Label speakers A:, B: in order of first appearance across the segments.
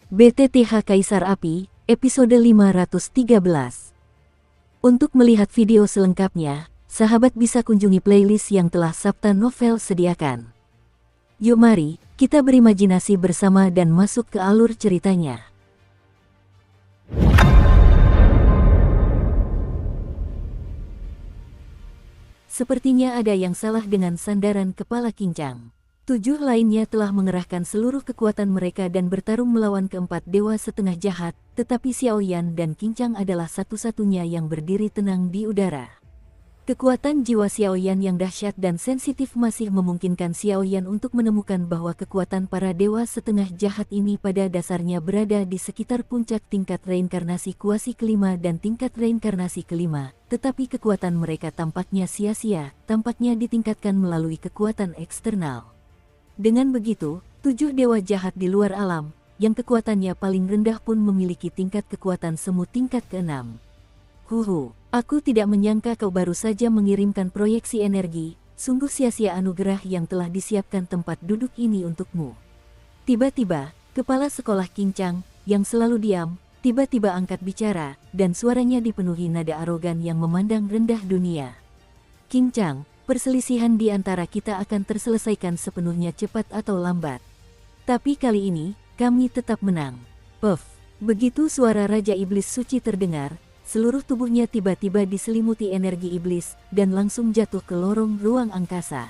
A: BTTH Kaisar Api, episode 513. Untuk melihat video selengkapnya, sahabat bisa kunjungi playlist yang telah Sabta Novel sediakan. Yuk mari, kita berimajinasi bersama dan masuk ke alur ceritanya. Sepertinya ada yang salah dengan sandaran kepala Kincang. 7 lainnya telah mengerahkan seluruh kekuatan mereka dan bertarung melawan keempat dewa setengah jahat, tetapi Xiaoyan dan Kincang adalah satu-satunya yang berdiri tenang di udara. Kekuatan jiwa Xiaoyan yang dahsyat dan sensitif masih memungkinkan Xiaoyan untuk menemukan bahwa kekuatan para dewa setengah jahat ini pada dasarnya berada di sekitar puncak tingkat reinkarnasi kuasi kelima dan tingkat reinkarnasi kelima, tetapi kekuatan mereka tampaknya sia-sia, tampaknya ditingkatkan melalui kekuatan eksternal. Dengan begitu, 7 dewa jahat di luar alam, yang kekuatannya paling rendah pun memiliki tingkat kekuatan semu tingkat ke-6. Aku tidak menyangka kau baru saja mengirimkan proyeksi energi, sungguh sia-sia anugerah yang telah disiapkan tempat duduk ini untukmu. Tiba-tiba, kepala sekolah Kincang, yang selalu diam, tiba-tiba angkat bicara, dan suaranya dipenuhi nada arogan yang memandang rendah dunia. Kincang, perselisihan di antara kita akan terselesaikan sepenuhnya cepat atau lambat. Tapi kali ini, kami tetap menang. Puff! Begitu suara Raja Iblis Suci terdengar, seluruh tubuhnya tiba-tiba diselimuti energi iblis, dan langsung jatuh ke lorong ruang angkasa.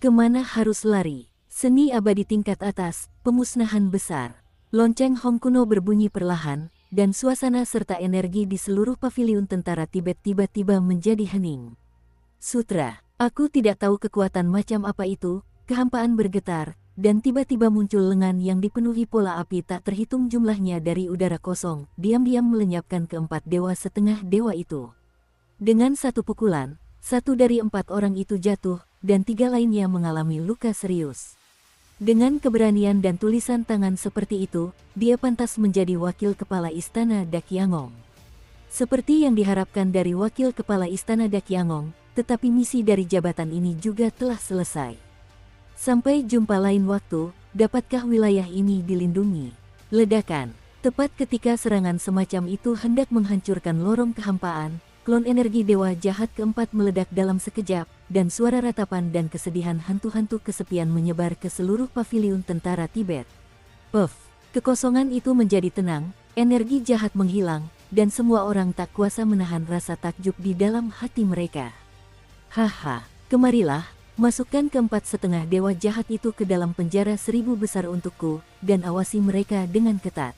A: Kemana harus lari? Seni abadi tingkat atas, pemusnahan besar. Lonceng Hong kuno berbunyi perlahan, dan suasana serta energi di seluruh paviliun tentara Tibet tiba-tiba menjadi hening. Sutra. Aku tidak tahu kekuatan macam apa itu, kehampaan bergetar, dan tiba-tiba muncul lengan yang dipenuhi pola api tak terhitung jumlahnya dari udara kosong, diam-diam melenyapkan keempat dewa setengah dewa itu. Dengan satu pukulan, 1 dari 4 orang itu jatuh, dan 3 lainnya mengalami luka serius. Dengan keberanian dan tulisan tangan seperti itu, dia pantas menjadi wakil kepala Istana Dakyangong. Seperti yang diharapkan dari wakil kepala Istana Dakyangong, tetapi misi dari jabatan ini juga telah selesai. Sampai jumpa lain waktu, dapatkah wilayah ini dilindungi? Ledakan. Tepat ketika serangan semacam itu hendak menghancurkan lorong kehampaan, klon energi dewa jahat keempat meledak dalam sekejap, dan suara ratapan dan kesedihan hantu-hantu kesepian menyebar ke seluruh paviliun tentara Tibet. Puff! Kekosongan itu menjadi tenang, energi jahat menghilang, dan semua orang tak kuasa menahan rasa takjub di dalam hati mereka. Haha, kemarilah, masukkan keempat setengah dewa jahat itu ke dalam penjara 1000 besar untukku, dan awasi mereka dengan ketat.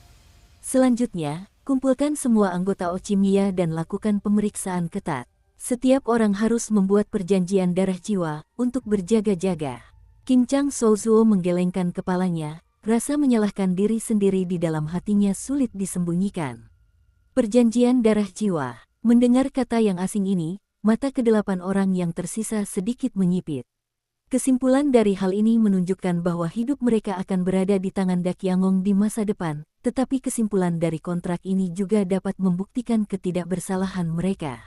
A: Selanjutnya, kumpulkan semua anggota Ochimiya dan lakukan pemeriksaan ketat. Setiap orang harus membuat perjanjian darah jiwa, untuk berjaga-jaga. Kincang Souzuo menggelengkan kepalanya, rasa menyalahkan diri sendiri di dalam hatinya sulit disembunyikan. Perjanjian darah jiwa. Mendengar kata yang asing ini, mata ke-8 orang yang tersisa sedikit menyipit. Kesimpulan dari hal ini menunjukkan bahwa hidup mereka akan berada di tangan Dakyangong di masa depan, tetapi kesimpulan dari kontrak ini juga dapat membuktikan ketidakbersalahan mereka.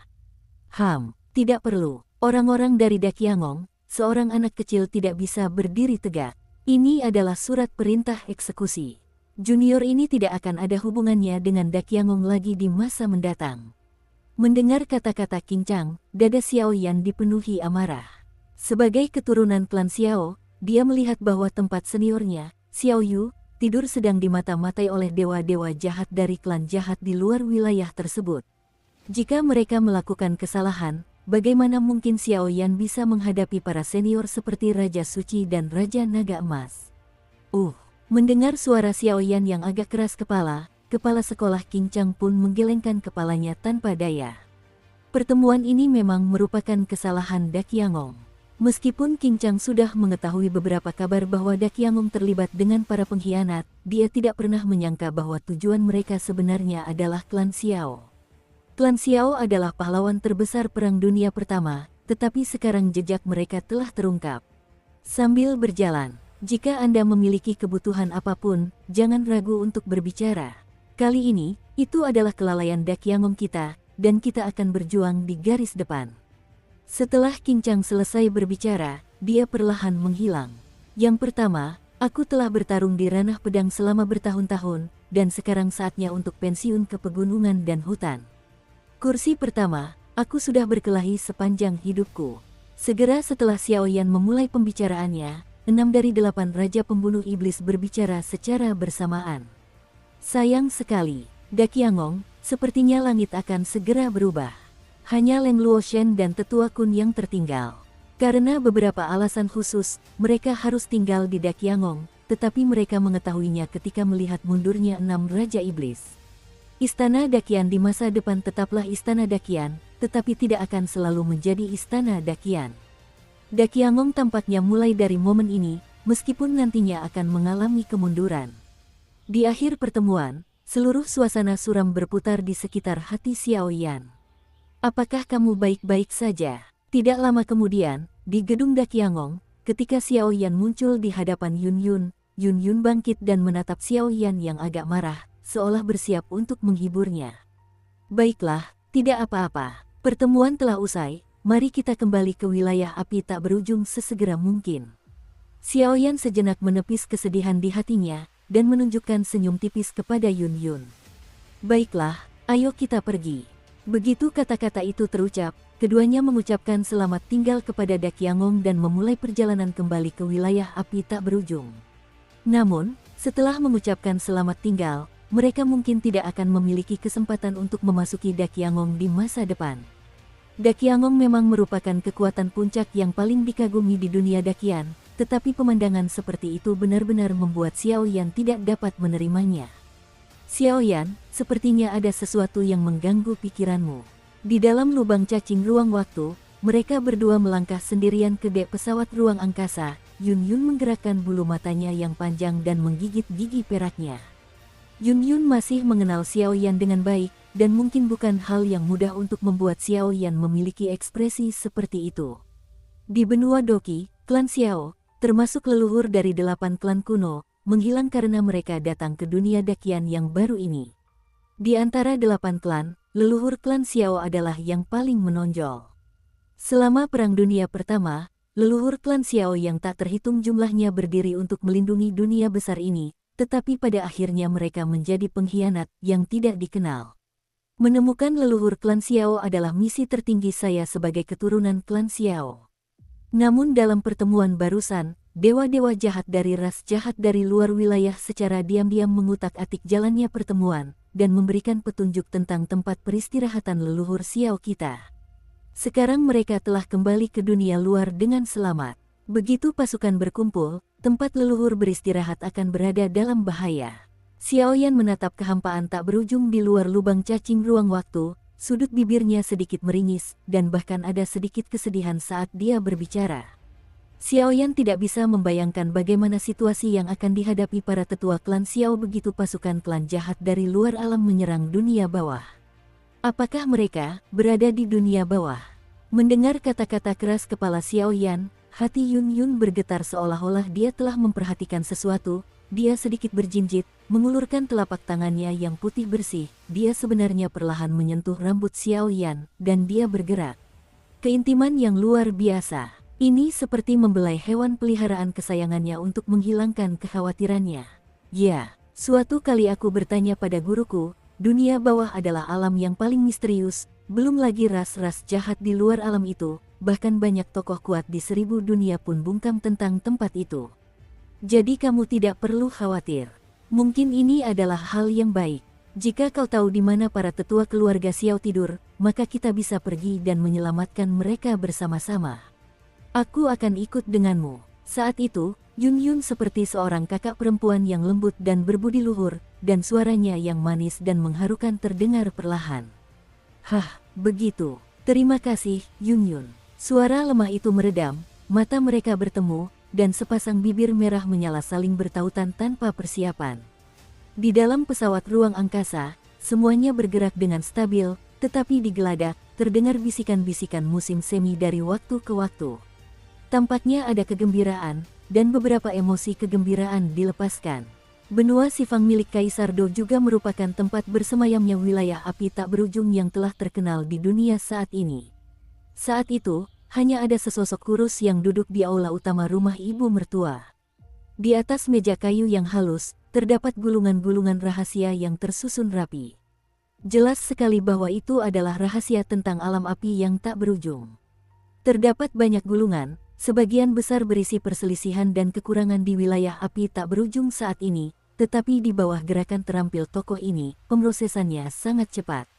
A: Tidak perlu. Orang-orang dari Dakyangong, seorang anak kecil tidak bisa berdiri tegak. Ini adalah surat perintah eksekusi. Junior ini tidak akan ada hubungannya dengan Dakyangong lagi di masa mendatang. Mendengar kata-kata Kincang, dada Xiaoyan dipenuhi amarah. Sebagai keturunan klan Xiao, dia melihat bahwa tempat seniornya, Xiao Yu, tidur sedang dimata-matai oleh dewa-dewa jahat dari klan jahat di luar wilayah tersebut. Jika mereka melakukan kesalahan, bagaimana mungkin Xiaoyan bisa menghadapi para senior seperti Raja Suci dan Raja Naga Emas? Mendengar suara Xiaoyan yang agak keras kepala sekolah Kincang pun menggelengkan kepalanya tanpa daya. Pertemuan ini memang merupakan kesalahan Dakyangong. Meskipun Kincang sudah mengetahui beberapa kabar bahwa Dakyangong terlibat dengan para pengkhianat, dia tidak pernah menyangka bahwa tujuan mereka sebenarnya adalah klan Xiao. Klan Xiao adalah pahlawan terbesar Perang Dunia Pertama, tetapi sekarang jejak mereka telah terungkap. Sambil berjalan, jika Anda memiliki kebutuhan apapun, jangan ragu untuk berbicara. Kali ini, itu adalah kelalaian Dakyangong kita, dan kita akan berjuang di garis depan. Setelah Kincang selesai berbicara, dia perlahan menghilang. Yang pertama, Aku telah bertarung di ranah pedang selama bertahun-tahun, dan sekarang saatnya untuk pensiun ke pegunungan dan hutan. Kursi pertama, aku sudah berkelahi sepanjang hidupku. Segera setelah Xiao Yan memulai pembicaraannya, 6 dari 8 Raja Pembunuh Iblis berbicara secara bersamaan. Sayang sekali, Daqiangong, sepertinya langit akan segera berubah. Hanya Leng Luoshen dan Tetua Kun yang tertinggal. Karena beberapa alasan khusus, mereka harus tinggal di Daqiangong, tetapi mereka mengetahuinya ketika melihat mundurnya 6 Raja Iblis. Istana Daqian di masa depan tetaplah Istana Daqian, tetapi tidak akan selalu menjadi Istana Daqian. Daqiangong tampaknya mulai dari momen ini, meskipun nantinya akan mengalami kemunduran. Di akhir pertemuan, seluruh suasana suram berputar di sekitar hati Xiao Yan. Apakah kamu baik-baik saja? Tidak lama kemudian, di gedung Daqiangong, ketika Xiao Yan muncul di hadapan Yun Yun bangkit dan menatap Xiao Yan yang agak marah, seolah bersiap untuk menghiburnya. Baiklah, tidak apa-apa. Pertemuan telah usai, mari kita kembali ke wilayah api tak berujung sesegera mungkin. Xiao Yan sejenak menepis kesedihan di hatinya, dan menunjukkan senyum tipis kepada Yun Yun. Baiklah, ayo kita pergi. Begitu kata-kata itu terucap, keduanya mengucapkan selamat tinggal kepada Daqiangong dan memulai perjalanan kembali ke wilayah api tak berujung. Namun, setelah mengucapkan selamat tinggal, mereka mungkin tidak akan memiliki kesempatan untuk memasuki Daqiangong di masa depan. Daqiangong memang merupakan kekuatan puncak yang paling dikagumi di dunia Daqian, tetapi pemandangan seperti itu benar-benar membuat Xiao Yan tidak dapat menerimanya. Xiao Yan, sepertinya ada sesuatu yang mengganggu pikiranmu. Di dalam lubang cacing ruang waktu, mereka berdua melangkah sendirian ke dek pesawat ruang angkasa. Yun Yun menggerakkan bulu matanya yang panjang dan menggigit gigi peraknya. Yun Yun masih mengenal Xiao Yan dengan baik, dan mungkin bukan hal yang mudah untuk membuat Xiao Yan memiliki ekspresi seperti itu. Di benua Doqi, klan Xiao, termasuk leluhur dari 8 klan kuno, menghilang karena mereka datang ke dunia Daqian yang baru ini. Di antara 8 klan, leluhur klan Xiao adalah yang paling menonjol. Selama Perang Dunia Pertama, leluhur klan Xiao yang tak terhitung jumlahnya berdiri untuk melindungi dunia besar ini, tetapi pada akhirnya mereka menjadi pengkhianat yang tidak dikenal. Menemukan leluhur klan Xiao adalah misi tertinggi saya sebagai keturunan klan Xiao. Namun dalam pertemuan barusan, dewa-dewa jahat dari ras jahat dari luar wilayah secara diam-diam mengutak-atik jalannya pertemuan, dan memberikan petunjuk tentang tempat peristirahatan leluhur Xiao kita. Sekarang mereka telah kembali ke dunia luar dengan selamat. Begitu pasukan berkumpul, tempat leluhur beristirahat akan berada dalam bahaya. Xiao Yan menatap kehampaan tak berujung di luar lubang cacing ruang waktu, sudut bibirnya sedikit meringis, dan bahkan ada sedikit kesedihan saat dia berbicara. Xiao Yan tidak bisa membayangkan bagaimana situasi yang akan dihadapi para tetua klan Xiao begitu pasukan klan jahat dari luar alam menyerang dunia bawah. Apakah mereka berada di dunia bawah? Mendengar kata-kata keras kepala Xiao Yan, hati Yun Yun bergetar seolah-olah dia telah memperhatikan sesuatu. Dia sedikit berjinjit, mengulurkan telapak tangannya yang putih bersih. Dia sebenarnya perlahan menyentuh rambut Xiao Yan, dan dia bergerak. Keintiman yang luar biasa. Ini seperti membelai hewan peliharaan kesayangannya untuk menghilangkan kekhawatirannya. Ya, suatu kali aku bertanya pada guruku, dunia bawah adalah alam yang paling misterius, belum lagi ras-ras jahat di luar alam itu, bahkan banyak tokoh kuat di 1000 dunia pun bungkam tentang tempat itu. Jadi kamu tidak perlu khawatir. Mungkin ini adalah hal yang baik. Jika kau tahu di mana para tetua keluarga Xiao tidur, maka kita bisa pergi dan menyelamatkan mereka bersama-sama. Aku akan ikut denganmu. Saat itu, Yun Yun seperti seorang kakak perempuan yang lembut dan berbudi luhur, dan suaranya yang manis dan mengharukan terdengar perlahan. Hah, begitu. Terima kasih, Yun Yun. Suara lemah itu meredam, mata mereka bertemu, dan sepasang bibir merah menyala saling bertautan tanpa persiapan. Di dalam pesawat ruang angkasa, semuanya bergerak dengan stabil, tetapi di geladak, terdengar bisikan-bisikan musim semi dari waktu ke waktu. Tampaknya ada kegembiraan, dan beberapa emosi kegembiraan dilepaskan. Benua Sifang milik Kaisar Do juga merupakan tempat bersemayamnya wilayah api tak berujung yang telah terkenal di dunia saat ini. Saat itu, hanya ada sesosok kurus yang duduk di aula utama rumah ibu mertua. Di atas meja kayu yang halus, terdapat gulungan-gulungan rahasia yang tersusun rapi. Jelas sekali bahwa itu adalah rahasia tentang alam api yang tak berujung. Terdapat banyak gulungan, sebagian besar berisi perselisihan dan kekurangan di wilayah api tak berujung saat ini, tetapi di bawah gerakan terampil tokoh ini, pemrosesannya sangat cepat.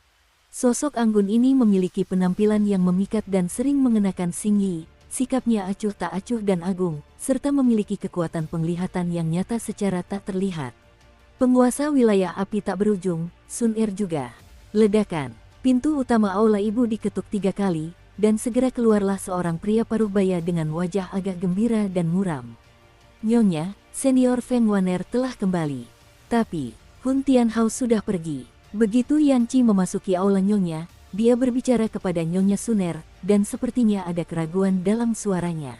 A: Sosok anggun ini memiliki penampilan yang memikat dan sering mengenakan singgi, sikapnya acuh tak acuh dan agung, serta memiliki kekuatan penglihatan yang nyata secara tak terlihat. Penguasa wilayah api tak berujung, Sun Er juga. Ledakan, pintu utama aula ibu diketuk 3 kali, dan segera keluarlah seorang pria paruhbaya dengan wajah agak gembira dan muram. Nyonya, senior Feng Waner telah kembali. Tapi, Hun Tianhao sudah pergi. Begitu Yanqi memasuki aula Nyonya, dia berbicara kepada Nyonya Suner, dan sepertinya ada keraguan dalam suaranya.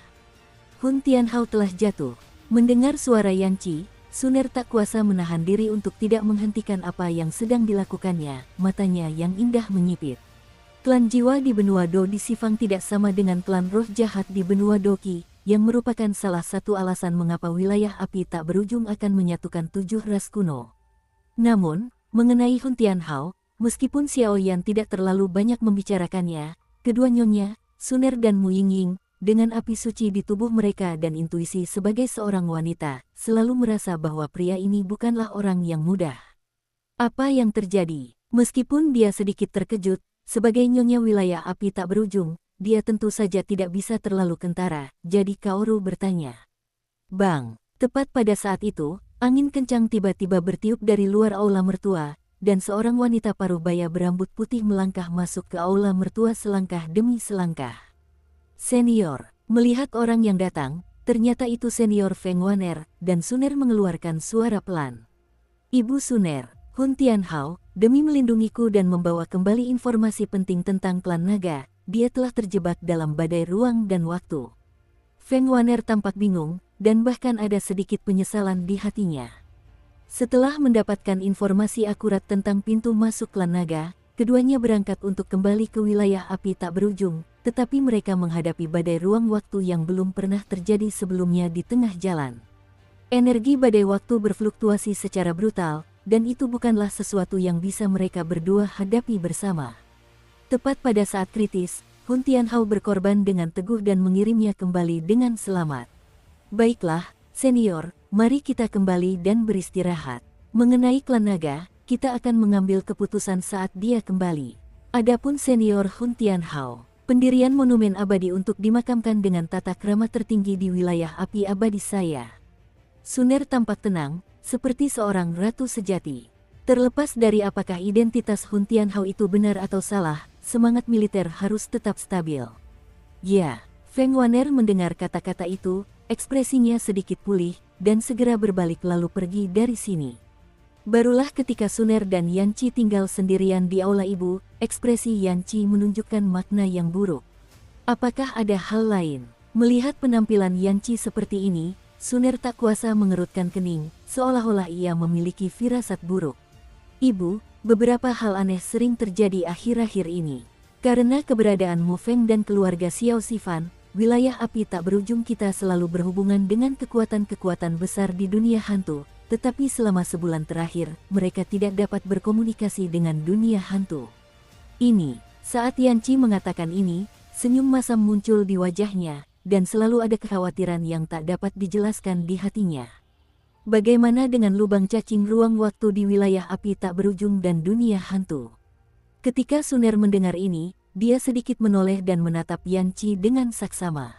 A: Hun Tianhao telah jatuh. Mendengar suara Yanqi, Suner tak kuasa menahan diri untuk tidak menghentikan apa yang sedang dilakukannya, matanya yang indah menyipit. Klan jiwa di benua Do di Sifang tidak sama dengan klan roh jahat di benua Doqi, yang merupakan salah satu alasan mengapa wilayah api tak berujung akan menyatukan 7 ras kuno. Namun, mengenai Hun Tianhao, meskipun Xiao Yan tidak terlalu banyak membicarakannya, kedua nyonya, Suner dan Mu Yingying, dengan api suci di tubuh mereka dan intuisi sebagai seorang wanita, selalu merasa bahwa pria ini bukanlah orang yang mudah. Apa yang terjadi? Meskipun dia sedikit terkejut, sebagai nyonya wilayah api tak berujung, dia tentu saja tidak bisa terlalu kentara, jadi Kaoru bertanya. Bang, tepat pada saat itu, angin kencang tiba-tiba bertiup dari luar aula mertua, dan seorang wanita paruhbaya berambut putih melangkah masuk ke aula mertua selangkah demi selangkah. Senior, melihat orang yang datang, ternyata itu senior Feng Waner, dan Suner mengeluarkan suara pelan. Ibu Suner, Hun Tianhao, demi melindungiku dan membawa kembali informasi penting tentang klan naga, dia telah terjebak dalam badai ruang dan waktu. Feng Waner tampak bingung, dan bahkan ada sedikit penyesalan di hatinya. Setelah mendapatkan informasi akurat tentang pintu masuk klan naga, keduanya berangkat untuk kembali ke wilayah api tak berujung, tetapi mereka menghadapi badai ruang waktu yang belum pernah terjadi sebelumnya di tengah jalan. Energi badai waktu berfluktuasi secara brutal, dan itu bukanlah sesuatu yang bisa mereka berdua hadapi bersama. Tepat pada saat kritis, Hun Tianhao berkorban dengan teguh dan mengirimnya kembali dengan selamat. Baiklah, senior, mari kita kembali dan beristirahat. Mengenai klan naga, kita akan mengambil keputusan saat dia kembali. Adapun senior Hun Tianhao, pendirian monumen abadi untuk dimakamkan dengan tata krama tertinggi di wilayah api abadi saya. Suner tampak tenang, seperti seorang ratu sejati. Terlepas dari apakah identitas Hun Tianhao itu benar atau salah, semangat militer harus tetap stabil. Ya, Feng Waner mendengar kata-kata itu, ekspresinya sedikit pulih, dan segera berbalik lalu pergi dari sini. Barulah ketika Suner dan Yanqi tinggal sendirian di aula ibu, ekspresi Yanqi menunjukkan makna yang buruk. Apakah ada hal lain? Melihat penampilan Yanqi seperti ini, Suner tak kuasa mengerutkan kening, seolah-olah ia memiliki firasat buruk. Ibu, beberapa hal aneh sering terjadi akhir-akhir ini. Karena keberadaan Mu Feng dan keluarga Xiao Sifan, wilayah api tak berujung kita selalu berhubungan dengan kekuatan-kekuatan besar di dunia hantu, tetapi selama sebulan terakhir, mereka tidak dapat berkomunikasi dengan dunia hantu. Ini, saat Yanqi mengatakan ini, senyum masam muncul di wajahnya, dan selalu ada kekhawatiran yang tak dapat dijelaskan di hatinya. Bagaimana dengan lubang cacing ruang waktu di wilayah api tak berujung dan dunia hantu? Ketika Suner mendengar ini, dia sedikit menoleh dan menatap Yanqi dengan saksama.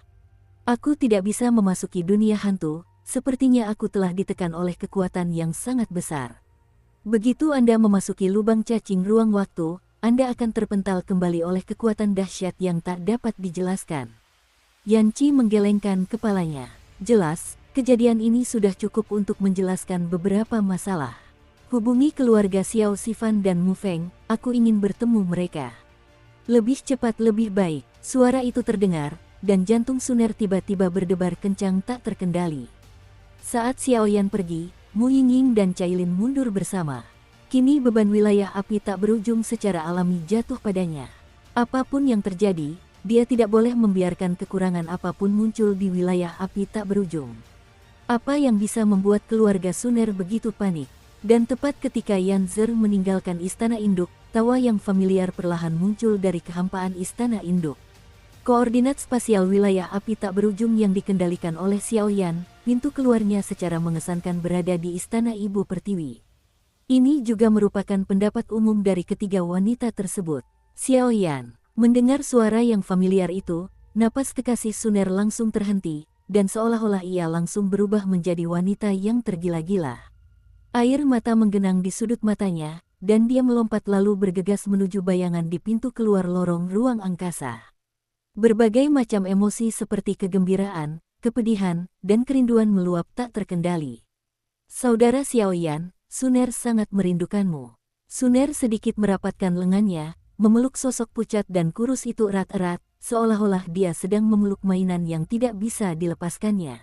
A: Aku tidak bisa memasuki dunia hantu, sepertinya aku telah ditekan oleh kekuatan yang sangat besar. Begitu Anda memasuki lubang cacing ruang waktu, Anda akan terpental kembali oleh kekuatan dahsyat yang tak dapat dijelaskan. Yanqi menggelengkan kepalanya. Jelas, kejadian ini sudah cukup untuk menjelaskan beberapa masalah. Hubungi keluarga Xiao Sifan dan Mu Feng, aku ingin bertemu mereka. Lebih cepat lebih baik, suara itu terdengar, dan jantung Suner tiba-tiba berdebar kencang tak terkendali. Saat Xiao Yan pergi, Mu Yingying dan Cailin mundur bersama. Kini beban wilayah api tak berujung secara alami jatuh padanya. Apapun yang terjadi, dia tidak boleh membiarkan kekurangan apapun muncul di wilayah api tak berujung. Apa yang bisa membuat keluarga Suner begitu panik? Dan tepat ketika Yan Zer meninggalkan istana induk, tawa yang familiar perlahan muncul dari kehampaan istana induk. Koordinat spasial wilayah api tak berujung yang dikendalikan oleh Xiao Yan, pintu keluarnya secara mengesankan berada di istana Ibu Pertiwi. Ini juga merupakan pendapat umum dari ketiga wanita tersebut. Xiao Yan mendengar suara yang familiar itu, napas kekasih Suner langsung terhenti, dan seolah-olah ia langsung berubah menjadi wanita yang tergila-gila. Air mata menggenang di sudut matanya, dan dia melompat lalu bergegas menuju bayangan di pintu keluar lorong ruang angkasa. Berbagai macam emosi seperti kegembiraan, kepedihan, dan kerinduan meluap tak terkendali. Saudara Xiao Yan, Suner sangat merindukanmu. Suner sedikit merapatkan lengannya, memeluk sosok pucat dan kurus itu erat-erat, seolah-olah dia sedang memeluk mainan yang tidak bisa dilepaskannya.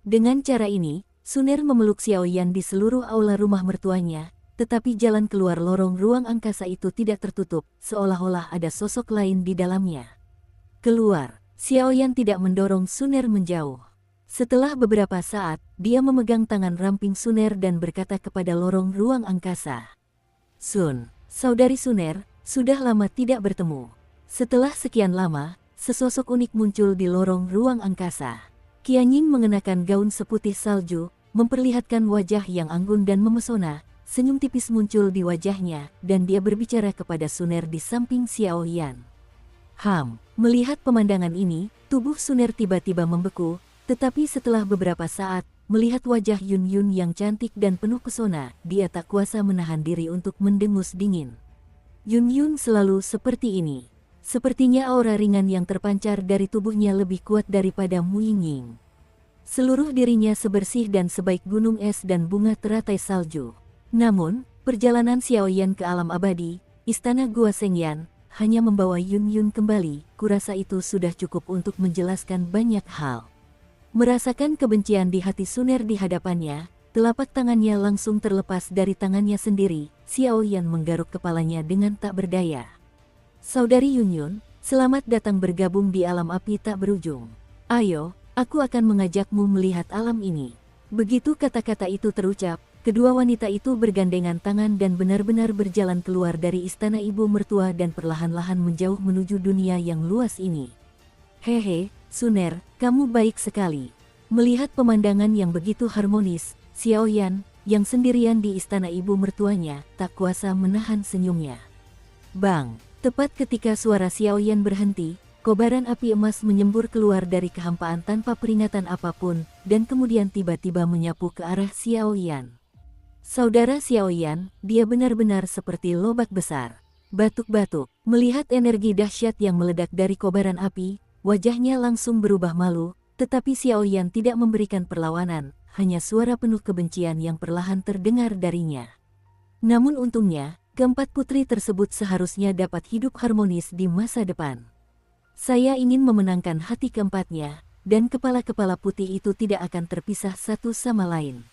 A: Dengan cara ini, Suner memeluk Xiao Yan di seluruh aula rumah mertuanya, tetapi jalan keluar lorong ruang angkasa itu tidak tertutup, seolah-olah ada sosok lain di dalamnya. Keluar, Xiao Yan tidak mendorong Suner menjauh. Setelah beberapa saat, dia memegang tangan ramping Suner dan berkata kepada lorong ruang angkasa. Sun, saudari Suner, sudah lama tidak bertemu. Setelah sekian lama, sesosok unik muncul di lorong ruang angkasa. Qianying mengenakan gaun seputih salju, memperlihatkan wajah yang anggun dan memesona. Senyum tipis muncul di wajahnya, dan dia berbicara kepada Suner di samping Xiao Yan. Melihat pemandangan ini, tubuh Suner tiba-tiba membeku, tetapi setelah beberapa saat, melihat wajah Yun Yun yang cantik dan penuh pesona, dia tak kuasa menahan diri untuk mendengus dingin. Yun Yun selalu seperti ini. Sepertinya aura ringan yang terpancar dari tubuhnya lebih kuat daripada Mu Yingying. Seluruh dirinya sebersih dan sebaik gunung es dan bunga teratai salju. Namun, perjalanan Xiao Yan ke alam abadi, istana Gua Shengyan, hanya membawa Yun Yun kembali. Kurasa itu sudah cukup untuk menjelaskan banyak hal. Merasakan kebencian di hati Suner di hadapannya, telapak tangannya langsung terlepas dari tangannya sendiri. Xiao Yan menggaruk kepalanya dengan tak berdaya. Saudari Yun Yun, selamat datang bergabung di alam api tak berujung. Ayo, aku akan mengajakmu melihat alam ini. Begitu kata-kata itu terucap, kedua wanita itu bergandengan tangan dan benar-benar berjalan keluar dari istana ibu mertua dan perlahan-lahan menjauh menuju dunia yang luas ini. Hehe, Suner, kamu baik sekali. Melihat pemandangan yang begitu harmonis, Xiao Yan, yang sendirian di istana ibu mertuanya, tak kuasa menahan senyumnya. Bang! Tepat ketika suara Xiao Yan berhenti, kobaran api emas menyembur keluar dari kehampaan tanpa peringatan apapun, dan kemudian tiba-tiba menyapu ke arah Xiao Yan. Saudara Xiao Yan, dia benar-benar seperti lobak besar. Batuk-batuk, melihat energi dahsyat yang meledak dari kobaran api, wajahnya langsung berubah malu, tetapi Xiao Yan tidak memberikan perlawanan, hanya suara penuh kebencian yang perlahan terdengar darinya. Namun untungnya, keempat putri tersebut seharusnya dapat hidup harmonis di masa depan. Saya ingin memenangkan hati keempatnya, dan kepala-kepala putih itu tidak akan terpisah satu sama lain.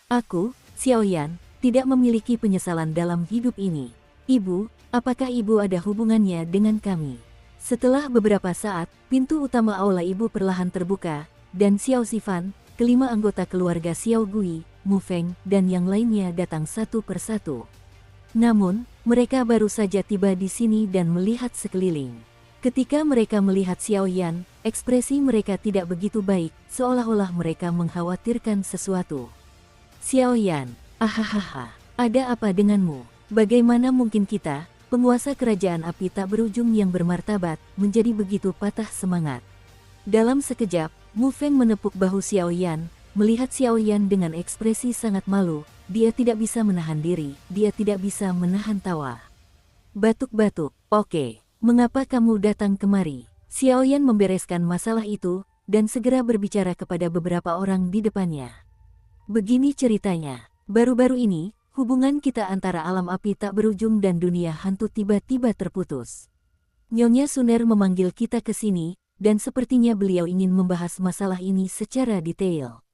A: Aku, Xiao Yan, tidak memiliki penyesalan dalam hidup ini. Ibu, apakah ibu ada hubungannya dengan kami? Setelah beberapa saat, pintu utama aula ibu perlahan terbuka, dan Xiao Zifan, kelima anggota keluarga Xiao Gui, Mu Feng, dan yang lainnya datang satu persatu. Namun, mereka baru saja tiba di sini dan melihat sekeliling. Ketika mereka melihat Xiao Yan, ekspresi mereka tidak begitu baik, seolah-olah mereka mengkhawatirkan sesuatu. Xiao Yan, ahahaha, ada apa denganmu? Bagaimana mungkin kita, penguasa kerajaan api tak berujung yang bermartabat, menjadi begitu patah semangat? Dalam sekejap, Mu Feng menepuk bahu Xiao Yan, melihat Xiao Yan dengan ekspresi sangat malu. Dia tidak bisa menahan diri, dia tidak bisa menahan tawa. Batuk-batuk, oke, mengapa kamu datang kemari? Xiao Yan membereskan masalah itu, dan segera berbicara kepada beberapa orang di depannya. Begini ceritanya, baru-baru ini, hubungan kita antara alam api tak berujung dan dunia hantu tiba-tiba terputus. Nyonya Suner memanggil kita ke sini, dan sepertinya beliau ingin membahas masalah ini secara detail.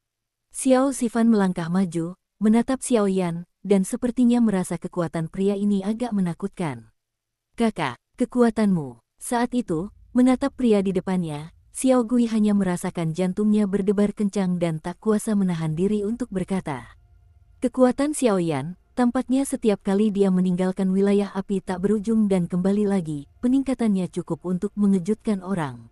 A: Xiao Zifan melangkah maju, menatap Xiao Yan, dan sepertinya merasa kekuatan pria ini agak menakutkan. Kakak, kekuatanmu. Saat itu, menatap pria di depannya, Xiao Gui hanya merasakan jantungnya berdebar kencang dan tak kuasa menahan diri untuk berkata. Kekuatan Xiao Yan, tampaknya setiap kali dia meninggalkan wilayah api tak berujung dan kembali lagi, peningkatannya cukup untuk mengejutkan orang.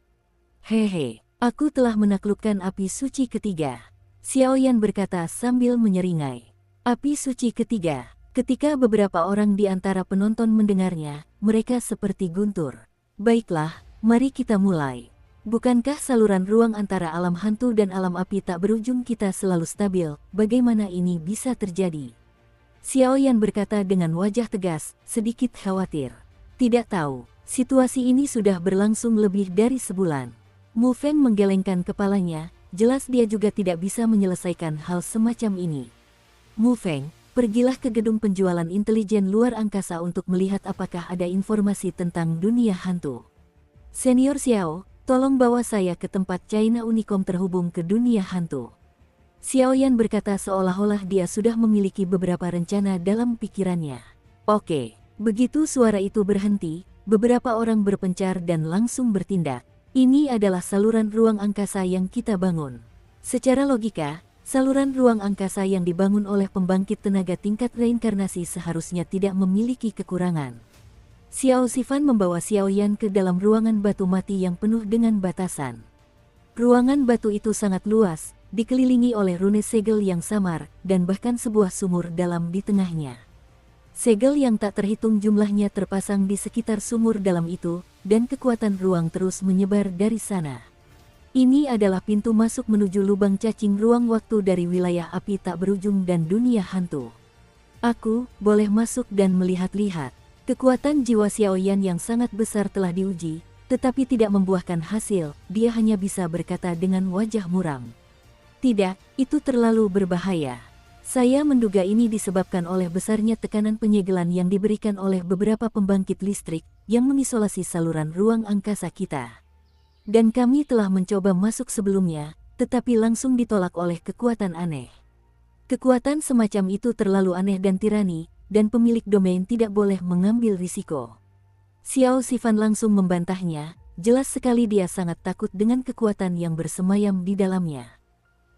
A: Hehe, aku telah menaklukkan api suci ketiga. Xiao Yan berkata sambil menyeringai. Api suci ketiga. Ketika beberapa orang di antara penonton mendengarnya, mereka seperti guntur. Baiklah, mari kita mulai. Bukankah saluran ruang antara alam hantu dan alam api tak berujung kita selalu stabil? Bagaimana ini bisa terjadi? Xiao Yan berkata dengan wajah tegas, sedikit khawatir. Tidak tahu, situasi ini sudah berlangsung lebih dari sebulan. Mu Feng menggelengkan kepalanya, jelas dia juga tidak bisa menyelesaikan hal semacam ini. Mu Feng, pergilah ke gedung penjualan intelijen luar angkasa untuk melihat apakah ada informasi tentang dunia hantu. Senior Xiao, tolong bawa saya ke tempat China Unicom terhubung ke dunia hantu. Xiao Yan berkata seolah-olah dia sudah memiliki beberapa rencana dalam pikirannya. Oke, begitu suara itu berhenti, beberapa orang berpencar dan langsung bertindak. Ini adalah saluran ruang angkasa yang kita bangun. Secara logika, saluran ruang angkasa yang dibangun oleh pembangkit tenaga tingkat reinkarnasi seharusnya tidak memiliki kekurangan. Xiao Sifan membawa Xiao Yan ke dalam ruangan batu mati yang penuh dengan batasan. Ruangan batu itu sangat luas, dikelilingi oleh rune segel yang samar, dan bahkan sebuah sumur dalam di tengahnya. Segel yang tak terhitung jumlahnya terpasang di sekitar sumur dalam itu, dan kekuatan ruang terus menyebar dari sana. Ini adalah pintu masuk menuju lubang cacing ruang waktu dari wilayah api tak berujung dan dunia hantu. Aku boleh masuk dan melihat-lihat. Kekuatan jiwa Xiao Yan yang sangat besar telah diuji, tetapi tidak membuahkan hasil, dia hanya bisa berkata dengan wajah muram. Tidak, itu terlalu berbahaya. Saya menduga ini disebabkan oleh besarnya tekanan penyegelan yang diberikan oleh beberapa pembangkit listrik yang mengisolasi saluran ruang angkasa kita. Dan kami telah mencoba masuk sebelumnya, tetapi langsung ditolak oleh kekuatan aneh. Kekuatan semacam itu terlalu aneh dan tirani, dan pemilik domain tidak boleh mengambil risiko. Xiao Sifan langsung membantahnya, jelas sekali dia sangat takut dengan kekuatan yang bersemayam di dalamnya.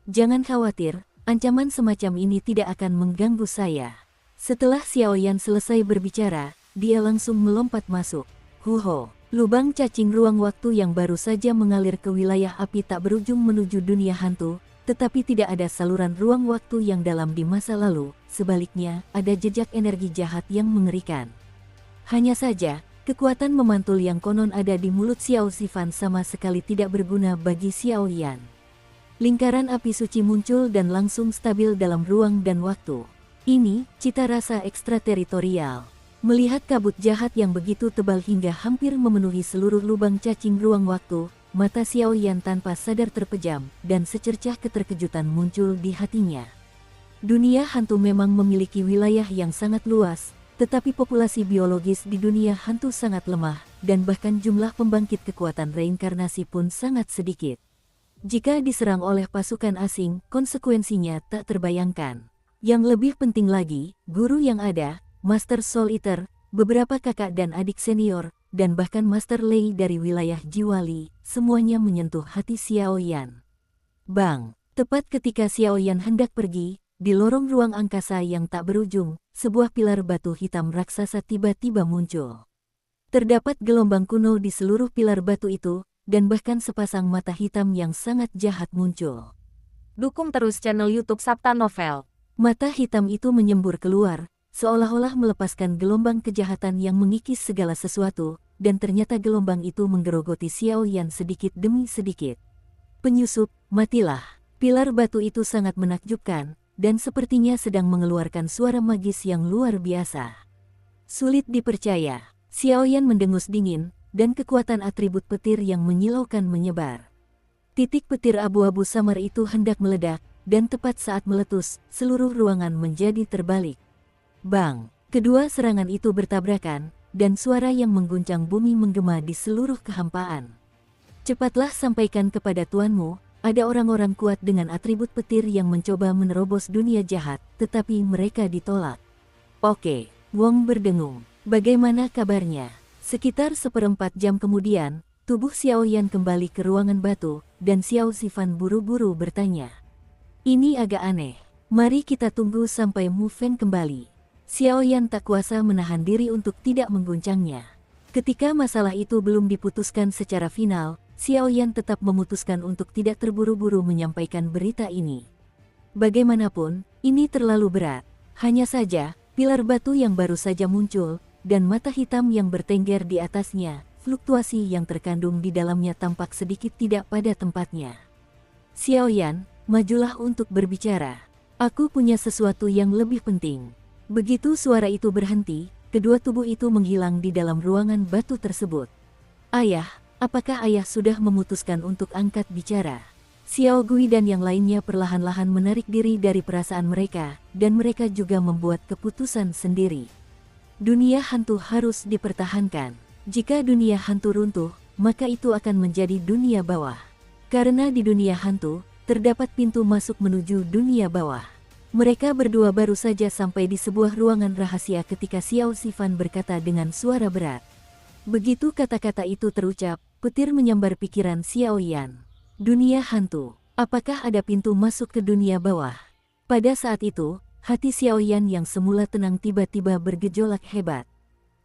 A: Jangan khawatir, ancaman semacam ini tidak akan mengganggu saya. Setelah Xiao Yan selesai berbicara, dia langsung melompat masuk. Huho, lubang cacing ruang waktu yang baru saja mengalir ke wilayah api tak berujung menuju dunia hantu, tetapi tidak ada saluran ruang waktu yang dalam di masa lalu, sebaliknya ada jejak energi jahat yang mengerikan. Hanya saja, kekuatan memantul yang konon ada di mulut Xiao Sifan sama sekali tidak berguna bagi Xiao Yan. Lingkaran api suci muncul dan langsung stabil dalam ruang dan waktu. Ini, cita rasa ekstrateritorial. Melihat kabut jahat yang begitu tebal hingga hampir memenuhi seluruh lubang cacing ruang waktu, mata Xiao Yan tanpa sadar terpejam, dan secercah keterkejutan muncul di hatinya. Dunia hantu memang memiliki wilayah yang sangat luas, tetapi populasi biologis di dunia hantu sangat lemah, dan bahkan jumlah pembangkit kekuatan reinkarnasi pun sangat sedikit. Jika diserang oleh pasukan asing, konsekuensinya tak terbayangkan. Yang lebih penting lagi, guru yang ada, Master Soul Eater, beberapa kakak dan adik senior, dan bahkan Master Lei dari wilayah Jiwali, semuanya menyentuh hati Xiao Yan. Bang! Tepat ketika Xiao Yan hendak pergi, di lorong ruang angkasa yang tak berujung, sebuah pilar batu hitam raksasa tiba-tiba muncul. Terdapat gelombang kuno di seluruh pilar batu itu, dan bahkan sepasang mata hitam yang sangat jahat muncul.
B: Dukung terus channel YouTube Sabta Novel.
A: Mata hitam itu menyembur keluar, seolah-olah melepaskan gelombang kejahatan yang mengikis segala sesuatu, dan ternyata gelombang itu menggerogoti Xiao Yan sedikit demi sedikit. Penyusup, matilah. Pilar batu itu sangat menakjubkan, dan sepertinya sedang mengeluarkan suara magis yang luar biasa. Sulit dipercaya, Xiao Yan mendengus dingin, dan kekuatan atribut petir yang menyilaukan menyebar. Titik petir abu-abu samar itu hendak meledak, dan tepat saat meletus, seluruh ruangan menjadi terbalik. Bang! Kedua serangan itu bertabrakan, dan suara yang mengguncang bumi menggema di seluruh kehampaan. Cepatlah sampaikan kepada tuanmu, ada orang-orang kuat dengan atribut petir yang mencoba menerobos dunia jahat, tetapi mereka ditolak. Oke, Wong berdengung. Bagaimana kabarnya? Sekitar 1/4 jam kemudian, Tubuh Xiao Yan kembali ke ruangan batu, dan Xiao Zifan buru-buru bertanya. Ini agak aneh. Mari kita tunggu sampai Mu Feng kembali. Xiao Yan tak kuasa menahan diri untuk tidak mengguncangnya. Ketika masalah itu belum diputuskan secara final, Xiao Yan tetap memutuskan untuk tidak terburu-buru menyampaikan berita ini. Bagaimanapun, ini terlalu berat. Hanya saja, pilar batu yang baru saja muncul, dan mata hitam yang bertengger di atasnya, fluktuasi yang terkandung di dalamnya tampak sedikit tidak pada tempatnya. Xiao Yan, majulah untuk berbicara. Aku punya sesuatu yang lebih penting. Begitu suara itu berhenti, kedua tubuh itu menghilang di dalam ruangan batu tersebut. Ayah, apakah ayah sudah memutuskan untuk angkat bicara? Xiao Gui dan yang lainnya perlahan-lahan menarik diri dari perasaan mereka, dan mereka juga membuat keputusan sendiri. Dunia hantu harus dipertahankan. Jika dunia hantu runtuh, maka itu akan menjadi dunia bawah. Karena di dunia hantu, terdapat pintu masuk menuju dunia bawah. Mereka berdua baru saja sampai di sebuah ruangan rahasia ketika Xiao Zifan berkata dengan suara berat. Begitu kata-kata itu terucap, petir menyambar pikiran Xiao Yan. Dunia hantu, apakah ada pintu masuk ke dunia bawah? Pada saat itu, hati Xiao Yan yang semula tenang tiba-tiba bergejolak hebat.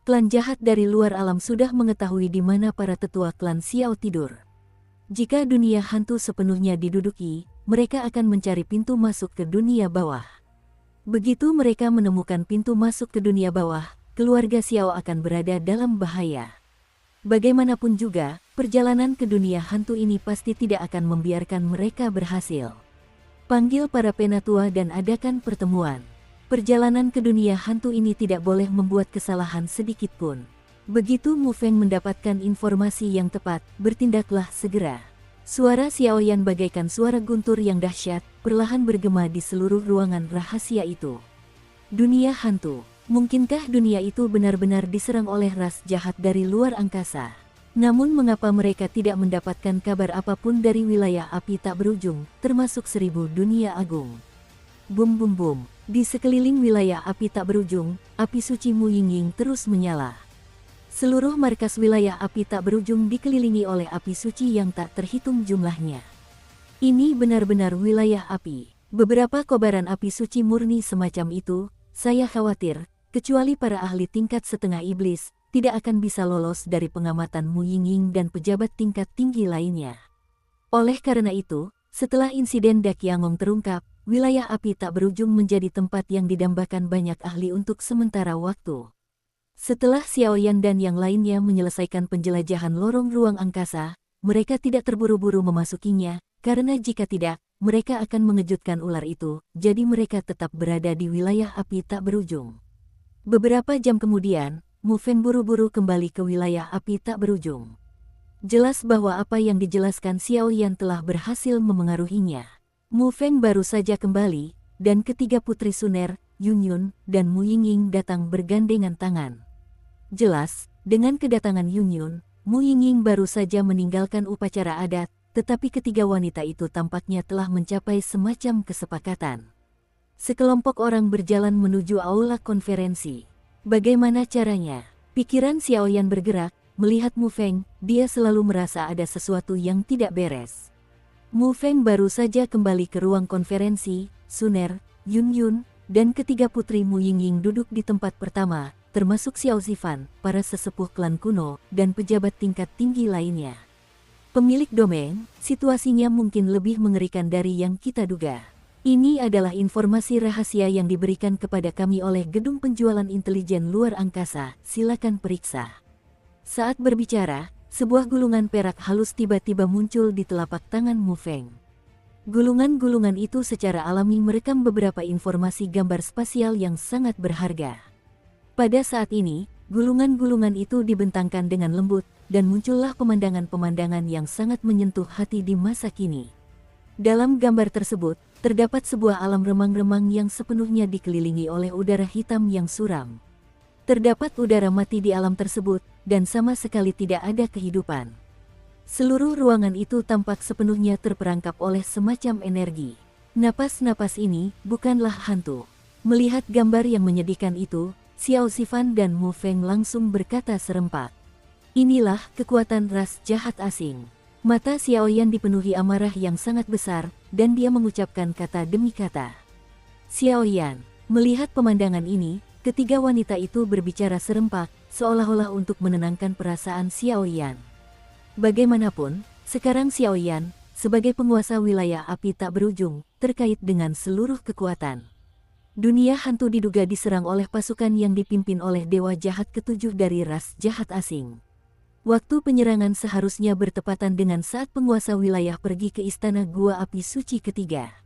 A: Klan jahat dari luar alam sudah mengetahui di mana para tetua klan Xiao tidur. Jika dunia hantu sepenuhnya diduduki, mereka akan mencari pintu masuk ke dunia bawah. Begitu mereka menemukan pintu masuk ke dunia bawah, keluarga Xiao akan berada dalam bahaya. Bagaimanapun juga, perjalanan ke dunia hantu ini pasti tidak akan membiarkan mereka berhasil. Panggil para penatua dan adakan pertemuan. Perjalanan ke dunia hantu ini tidak boleh membuat kesalahan sedikit pun. Begitu Mu Feng mendapatkan informasi yang tepat, bertindaklah segera. Suara Xiao Yan bagaikan suara guntur yang dahsyat, perlahan bergema di seluruh ruangan rahasia itu. Dunia hantu, mungkinkah dunia itu benar-benar diserang oleh ras jahat dari luar angkasa? Namun mengapa mereka tidak mendapatkan kabar apapun dari wilayah api tak berujung, termasuk 1000 dunia agung? Bum bum bum, di sekeliling wilayah api tak berujung, api suci Mu Yingying terus menyala. Seluruh markas wilayah api tak berujung dikelilingi oleh api suci yang tak terhitung jumlahnya. Ini benar-benar wilayah api. Beberapa kobaran api suci murni semacam itu, saya khawatir, kecuali para ahli tingkat setengah iblis, tidak akan bisa lolos dari pengamatan Mu Yingying dan pejabat tingkat tinggi lainnya. Oleh karena itu, setelah insiden Dakiangong terungkap, wilayah api tak berujung menjadi tempat yang didambakan banyak ahli untuk sementara waktu. Setelah Xiao Yan dan yang lainnya menyelesaikan penjelajahan lorong ruang angkasa, mereka tidak terburu-buru memasukinya, karena jika tidak, mereka akan mengejutkan ular itu, jadi mereka tetap berada di wilayah api tak berujung. Beberapa jam kemudian, Mu Feng buru-buru kembali ke wilayah api tak berujung. Jelas bahwa apa yang dijelaskan Xiao Yan telah berhasil memengaruhinya. Mu Feng baru saja kembali, dan ketiga putri Suner, Yun Yun, dan Mu Yingying datang bergandengan tangan. Jelas, dengan kedatangan Yun Yun, Mu Yingying baru saja meninggalkan upacara adat, tetapi ketiga wanita itu tampaknya telah mencapai semacam kesepakatan. Sekelompok orang berjalan menuju aula konferensi. Bagaimana caranya? Pikiran Xiao Yan bergerak, melihat Mu Feng, dia selalu merasa ada sesuatu yang tidak beres. Mu Feng baru saja kembali ke ruang konferensi, Suner, Yun Yun, dan ketiga putri Mu Yingying duduk di tempat pertama, termasuk Xiao Zifan, para sesepuh klan kuno, dan pejabat tingkat tinggi lainnya. Pemilik domain, situasinya mungkin lebih mengerikan dari yang kita duga. Ini adalah informasi rahasia yang diberikan kepada kami oleh Gedung Penjualan Intelijen Luar Angkasa, silakan periksa. Saat berbicara, sebuah gulungan perak halus tiba-tiba muncul di telapak tangan Mu Feng. Gulungan-gulungan itu secara alami merekam beberapa informasi gambar spasial yang sangat berharga. Pada saat ini, gulungan-gulungan itu dibentangkan dengan lembut, dan muncullah pemandangan-pemandangan yang sangat menyentuh hati di masa kini. Dalam gambar tersebut, terdapat sebuah alam remang-remang yang sepenuhnya dikelilingi oleh udara hitam yang suram. Terdapat udara mati di alam tersebut, dan sama sekali tidak ada kehidupan. Seluruh ruangan itu tampak sepenuhnya terperangkap oleh semacam energi. Napas-napas ini bukanlah hantu. Melihat gambar yang menyedihkan itu, Xiao Zifan dan Mu Feng langsung berkata serempak. Inilah kekuatan ras jahat asing. Mata Xiaoyan dipenuhi amarah yang sangat besar, dan dia mengucapkan kata demi kata. Xiaoyan, melihat pemandangan ini, ketiga wanita itu berbicara serempak, seolah-olah untuk menenangkan perasaan Xiaoyan. Bagaimanapun, sekarang Xiaoyan, sebagai penguasa wilayah api tak berujung, terkait dengan seluruh kekuatan. Dunia hantu diduga diserang oleh pasukan yang dipimpin oleh dewa jahat ketujuh dari ras jahat asing. Waktu penyerangan seharusnya bertepatan dengan saat penguasa wilayah pergi ke istana Gua Api Suci ketiga.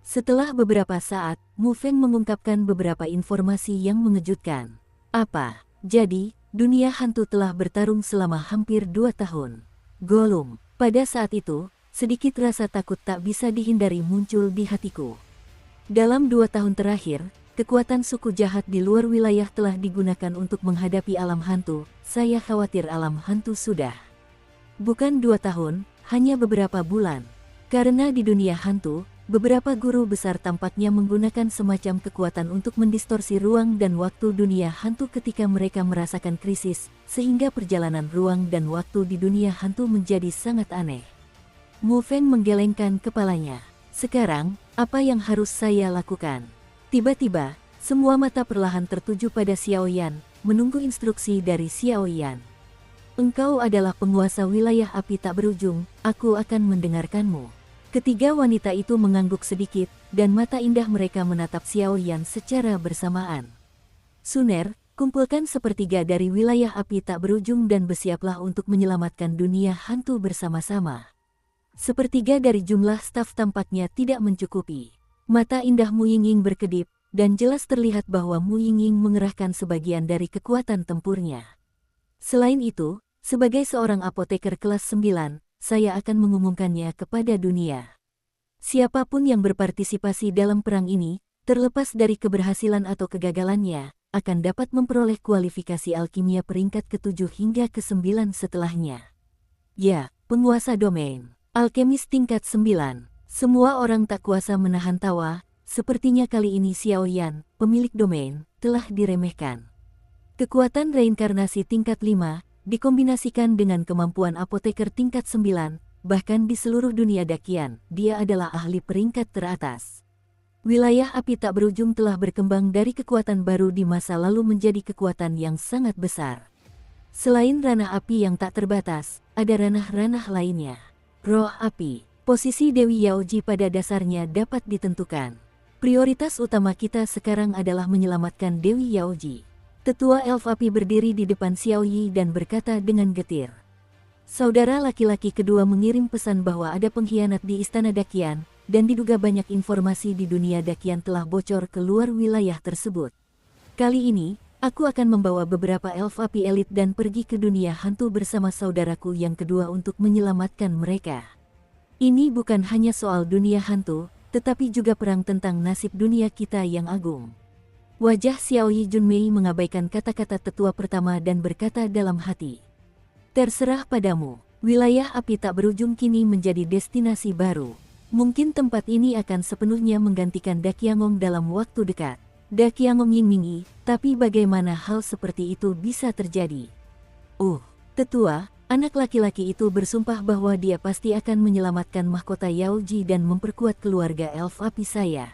A: Setelah beberapa saat, Mu Feng mengungkapkan beberapa informasi yang mengejutkan. Apa? Jadi, dunia hantu telah bertarung selama hampir 2 tahun. Gollum, pada saat itu, sedikit rasa takut tak bisa dihindari muncul di hatiku. Dalam 2 tahun terakhir, kekuatan suku jahat di luar wilayah telah digunakan untuk menghadapi alam hantu. Saya khawatir alam hantu sudah. Bukan 2 tahun, hanya beberapa bulan. Karena di dunia hantu, beberapa guru besar tampaknya menggunakan semacam kekuatan untuk mendistorsi ruang dan waktu dunia hantu ketika mereka merasakan krisis, sehingga perjalanan ruang dan waktu di dunia hantu menjadi sangat aneh. Mu Feng menggelengkan kepalanya. Sekarang, apa yang harus saya lakukan? Tiba-tiba, semua mata perlahan tertuju pada Xiaoyan, menunggu instruksi dari Xiaoyan. Engkau adalah penguasa wilayah api tak berujung, aku akan mendengarkanmu. Ketiga wanita itu mengangguk sedikit, dan mata indah mereka menatap Xiaoyan secara bersamaan. Suner, kumpulkan sepertiga dari wilayah api tak berujung dan bersiaplah untuk menyelamatkan dunia hantu bersama-sama. Sepertiga dari jumlah staf tampaknya tidak mencukupi. Mata indah Mu Yingying berkedip, dan jelas terlihat bahwa Mu Yingying mengerahkan sebagian dari kekuatan tempurnya. Selain itu, sebagai seorang apoteker kelas 9, saya akan mengumumkannya kepada dunia. Siapapun yang berpartisipasi dalam perang ini, terlepas dari keberhasilan atau kegagalannya, akan dapat memperoleh kualifikasi alkimia peringkat ke-7 hingga ke-9 setelahnya. Ya, penguasa domain. Alkemis tingkat 9. Semua orang tak kuasa menahan tawa. Sepertinya kali ini Xiaoyan, pemilik domain, telah diremehkan. Kekuatan reinkarnasi tingkat 5, dikombinasikan dengan kemampuan apoteker tingkat 9, bahkan di seluruh dunia dakian, dia adalah ahli peringkat teratas. Wilayah api tak berujung telah berkembang dari kekuatan baru di masa lalu menjadi kekuatan yang sangat besar. Selain ranah api yang tak terbatas, ada ranah-ranah lainnya. Roh api, posisi Dewi Yaoji pada dasarnya dapat ditentukan. Prioritas utama kita sekarang adalah menyelamatkan Dewi Yaoji. Tetua elf api berdiri di depan Xiao Yi dan berkata dengan getir. Saudara laki-laki kedua mengirim pesan bahwa ada pengkhianat di Istana Dakian, dan diduga banyak informasi di dunia Dakian telah bocor ke luar wilayah tersebut. Kali ini, aku akan membawa beberapa elf api elit dan pergi ke dunia hantu bersama saudaraku yang kedua untuk menyelamatkan mereka. Ini bukan hanya soal dunia hantu, tetapi juga perang tentang nasib dunia kita yang agung. Wajah Xiao Yi Junmei mengabaikan kata-kata tetua pertama dan berkata dalam hati. Terserah padamu, wilayah api tak berujung kini menjadi destinasi baru. Mungkin tempat ini akan sepenuhnya menggantikan Dakiangong dalam waktu dekat. Dakiangong Yingmingi, tapi bagaimana hal seperti itu bisa terjadi? Tetua, anak laki-laki itu bersumpah bahwa dia pasti akan menyelamatkan mahkota Yaoji dan memperkuat keluarga elf api saya.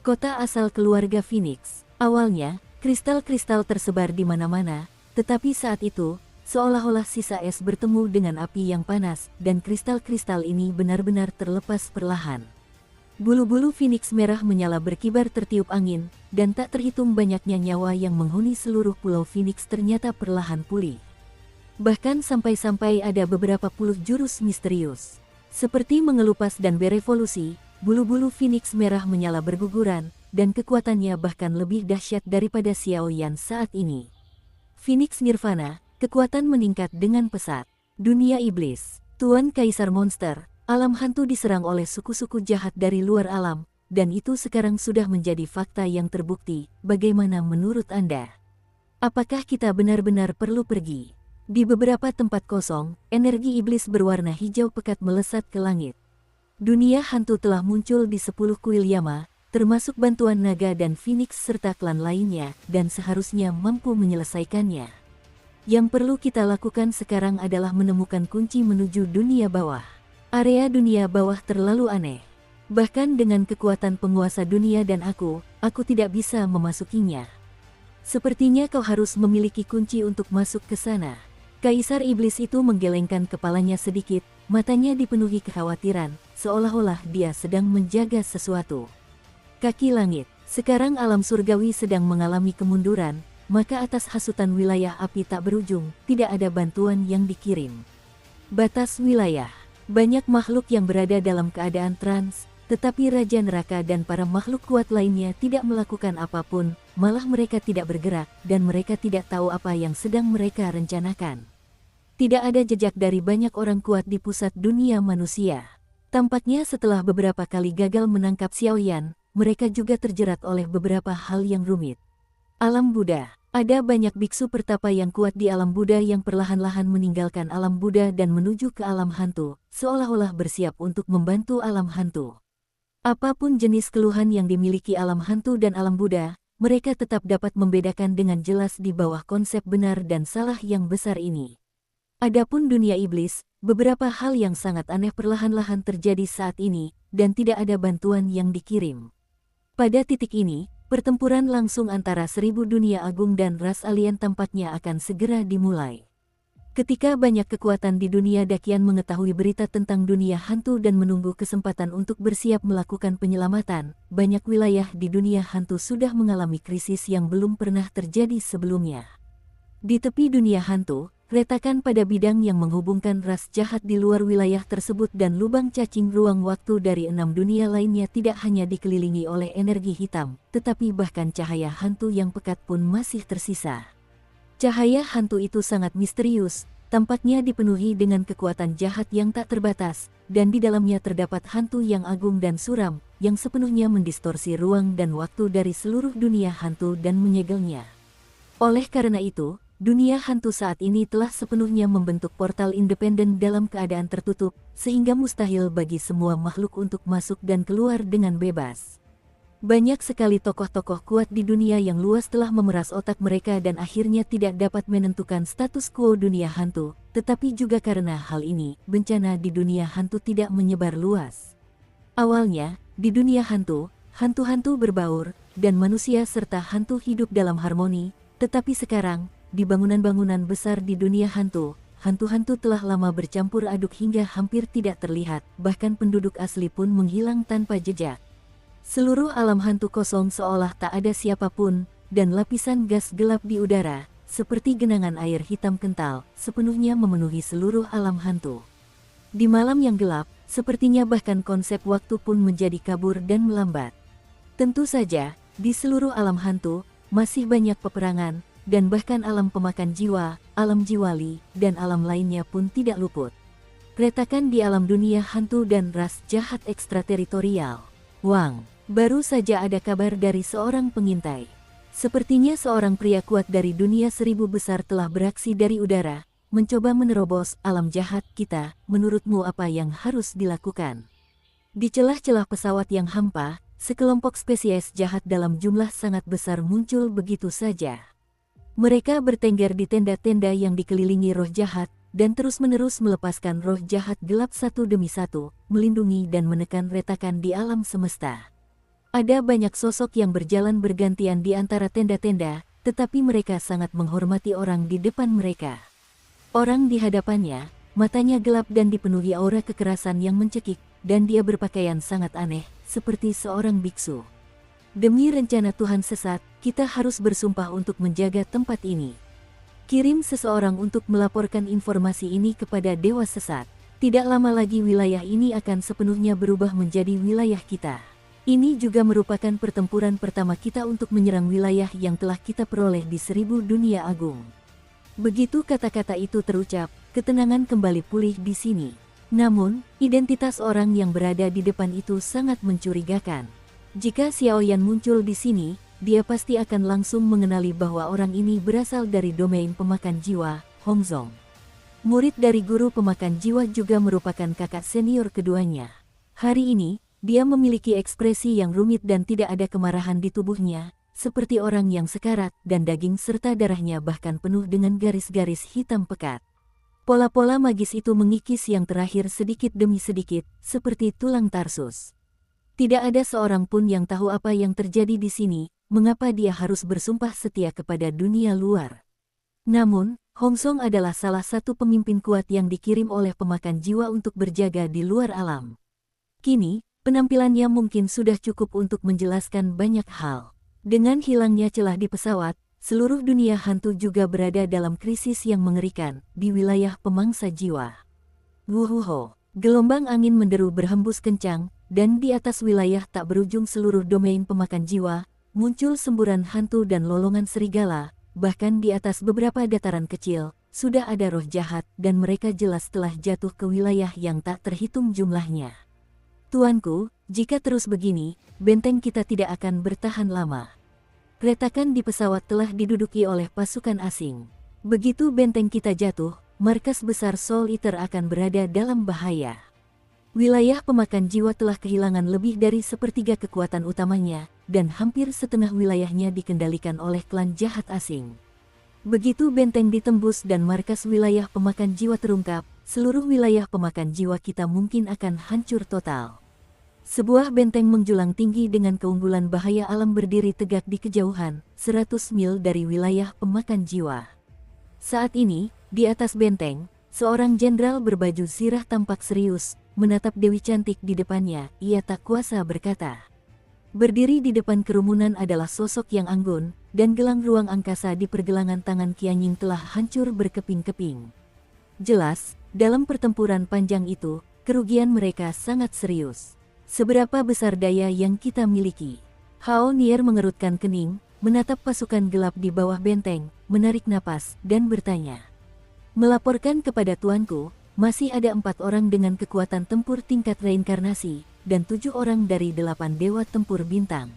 A: Kota asal keluarga Phoenix. Awalnya, kristal-kristal tersebar di mana-mana, tetapi saat itu, seolah-olah sisa es bertemu dengan api yang panas, dan kristal-kristal ini benar-benar terlepas perlahan. Bulu-bulu Phoenix merah menyala berkibar tertiup angin, dan tak terhitung banyaknya nyawa yang menghuni seluruh pulau Phoenix ternyata perlahan pulih. Bahkan sampai-sampai ada beberapa puluh jurus misterius. Seperti mengelupas dan berevolusi, bulu-bulu Phoenix merah menyala berguguran, dan kekuatannya bahkan lebih dahsyat daripada Xiaoyan saat ini. Phoenix Nirvana, kekuatan meningkat dengan pesat. Dunia iblis, Tuan Kaisar Monster, alam hantu diserang oleh suku-suku jahat dari luar alam, dan itu sekarang sudah menjadi fakta yang terbukti. Bagaimana menurut Anda? Apakah kita benar-benar perlu pergi? Di beberapa tempat kosong, energi iblis berwarna hijau pekat melesat ke langit. Dunia hantu telah muncul di 10 kuil Yama, termasuk bantuan naga dan Phoenix serta klan lainnya, dan seharusnya mampu menyelesaikannya. Yang perlu kita lakukan sekarang adalah menemukan kunci menuju dunia bawah. Area dunia bawah terlalu aneh. Bahkan dengan kekuatan penguasa dunia dan aku tidak bisa memasukinya. Sepertinya kau harus memiliki kunci untuk masuk ke sana. Kaisar Iblis itu menggelengkan kepalanya sedikit, matanya dipenuhi kekhawatiran, seolah-olah dia sedang menjaga sesuatu. Kaki langit, sekarang alam surgawi sedang mengalami kemunduran, maka atas hasutan wilayah api tak berujung, tidak ada bantuan yang dikirim. Batas wilayah, banyak makhluk yang berada dalam keadaan trans, tetapi Raja Neraka dan para makhluk kuat lainnya tidak melakukan apapun, malah mereka tidak bergerak, dan mereka tidak tahu apa yang sedang mereka rencanakan. Tidak ada jejak dari banyak orang kuat di pusat dunia manusia. Tampaknya setelah beberapa kali gagal menangkap Xiaoyan, mereka juga terjerat oleh beberapa hal yang rumit. Alam Buddha, ada banyak biksu pertapa yang kuat di alam Buddha yang perlahan-lahan meninggalkan alam Buddha dan menuju ke alam hantu, seolah-olah bersiap untuk membantu alam hantu. Apapun jenis keluhan yang dimiliki alam hantu dan alam Buddha, mereka tetap dapat membedakan dengan jelas di bawah konsep benar dan salah yang besar ini. Adapun dunia iblis, beberapa hal yang sangat aneh perlahan-lahan terjadi saat ini, dan tidak ada bantuan yang dikirim. Pada titik ini, pertempuran langsung antara 1000 dunia agung dan ras alien tampaknya akan segera dimulai. Ketika banyak kekuatan di dunia dakian mengetahui berita tentang dunia hantu dan menunggu kesempatan untuk bersiap melakukan penyelamatan, banyak wilayah di dunia hantu sudah mengalami krisis yang belum pernah terjadi sebelumnya. Di tepi dunia hantu, retakan pada bidang yang menghubungkan ras jahat di luar wilayah tersebut dan lubang cacing ruang waktu dari 6 dunia lainnya tidak hanya dikelilingi oleh energi hitam, tetapi bahkan cahaya hantu yang pekat pun masih tersisa. Cahaya hantu itu sangat misterius, tampaknya dipenuhi dengan kekuatan jahat yang tak terbatas, dan di dalamnya terdapat hantu yang agung dan suram, yang sepenuhnya mendistorsi ruang dan waktu dari seluruh dunia hantu dan menyegelnya. Oleh karena itu, dunia hantu saat ini telah sepenuhnya membentuk portal independen dalam keadaan tertutup, sehingga mustahil bagi semua makhluk untuk masuk dan keluar dengan bebas. Banyak sekali tokoh-tokoh kuat di dunia yang luas telah memeras otak mereka dan akhirnya tidak dapat menentukan status quo dunia hantu, tetapi juga karena hal ini, bencana di dunia hantu tidak menyebar luas. Awalnya, di dunia hantu, hantu-hantu berbaur, dan manusia serta hantu hidup dalam harmoni, tetapi sekarang, di bangunan-bangunan besar di dunia hantu, hantu-hantu telah lama bercampur aduk hingga hampir tidak terlihat, bahkan penduduk asli pun menghilang tanpa jejak. Seluruh alam hantu kosong seolah tak ada siapapun, dan lapisan gas gelap di udara, seperti genangan air hitam kental, sepenuhnya memenuhi seluruh alam hantu. Di malam yang gelap, sepertinya bahkan konsep waktu pun menjadi kabur dan melambat. Tentu saja, di seluruh alam hantu, masih banyak peperangan, dan bahkan alam pemakan jiwa, alam jiwali, dan alam lainnya pun tidak luput. Retakan di alam dunia hantu dan ras jahat ekstrateritorial. Wang, baru saja ada kabar dari seorang pengintai. Sepertinya seorang pria kuat dari dunia 1000 besar telah beraksi dari udara, mencoba menerobos alam jahat kita. Menurutmu apa yang harus dilakukan? Di celah-celah pesawat yang hampa, sekelompok spesies jahat dalam jumlah sangat besar muncul begitu saja. Mereka bertengger di tenda-tenda yang dikelilingi roh jahat, dan terus-menerus melepaskan roh jahat gelap satu demi satu, melindungi dan menekan retakan di alam semesta. Ada banyak sosok yang berjalan bergantian di antara tenda-tenda, tetapi mereka sangat menghormati orang di depan mereka. Orang di hadapannya, matanya gelap dan dipenuhi aura kekerasan yang mencekik, dan dia berpakaian sangat aneh, seperti seorang biksu. Demi rencana Tuhan sesat, kita harus bersumpah untuk menjaga tempat ini. Kirim seseorang untuk melaporkan informasi ini kepada Dewa Sesat. Tidak lama lagi wilayah ini akan sepenuhnya berubah menjadi wilayah kita. Ini juga merupakan pertempuran pertama kita untuk menyerang wilayah yang telah kita peroleh di 1000 dunia agung. Begitu kata-kata itu terucap, ketenangan kembali pulih di sini. Namun, identitas orang yang berada di depan itu sangat mencurigakan. Jika Xiaoyan muncul di sini, dia pasti akan langsung mengenali bahwa orang ini berasal dari domain pemakan jiwa, Hongzong. Murid dari guru pemakan jiwa juga merupakan kakak senior keduanya. Hari ini, dia memiliki ekspresi yang rumit dan tidak ada kemarahan di tubuhnya, seperti orang yang sekarat, dan daging serta darahnya bahkan penuh dengan garis-garis hitam pekat. Pola-pola magis itu mengikis yang terakhir sedikit demi sedikit, seperti tulang Tarsus. Tidak ada seorang pun yang tahu apa yang terjadi di sini, mengapa dia harus bersumpah setia kepada dunia luar. Namun, Hong Song adalah salah satu pemimpin kuat yang dikirim oleh pemakan jiwa untuk berjaga di luar alam. Kini, penampilannya mungkin sudah cukup untuk menjelaskan banyak hal. Dengan hilangnya celah di pesawat, seluruh dunia hantu juga berada dalam krisis yang mengerikan di wilayah pemangsa jiwa. Wuhuho, gelombang angin menderu berhembus kencang, dan di atas wilayah tak berujung seluruh domain pemakan jiwa, muncul semburan hantu dan lolongan serigala. Bahkan di atas beberapa dataran kecil, sudah ada roh jahat dan mereka jelas telah jatuh ke wilayah yang tak terhitung jumlahnya. Tuanku, jika terus begini, benteng kita tidak akan bertahan lama. Retakan di pesawat telah diduduki oleh pasukan asing. Begitu benteng kita jatuh, markas besar Soul Eater akan berada dalam bahaya. Wilayah pemakan jiwa telah kehilangan lebih dari sepertiga kekuatan utamanya, dan hampir setengah wilayahnya dikendalikan oleh klan jahat asing. Begitu benteng ditembus dan markas wilayah pemakan jiwa terungkap, seluruh wilayah pemakan jiwa kita mungkin akan hancur total. Sebuah benteng menjulang tinggi dengan keunggulan bahaya alam berdiri tegak di kejauhan, 100 mil dari wilayah pemakan jiwa. Saat ini, di atas benteng, seorang jenderal berbaju zirah tampak serius, menatap Dewi cantik di depannya. Ia tak kuasa berkata. Berdiri di depan kerumunan adalah sosok yang anggun, dan gelang ruang angkasa di pergelangan tangan Qianying telah hancur berkeping-keping. Jelas, dalam pertempuran panjang itu, kerugian mereka sangat serius. Seberapa besar daya yang kita miliki? Hao Nier mengerutkan kening, menatap pasukan gelap di bawah benteng, menarik napas, dan bertanya. Melaporkan kepada tuanku, masih ada 4 orang dengan kekuatan tempur tingkat reinkarnasi, dan 7 orang dari 8 dewa tempur bintang.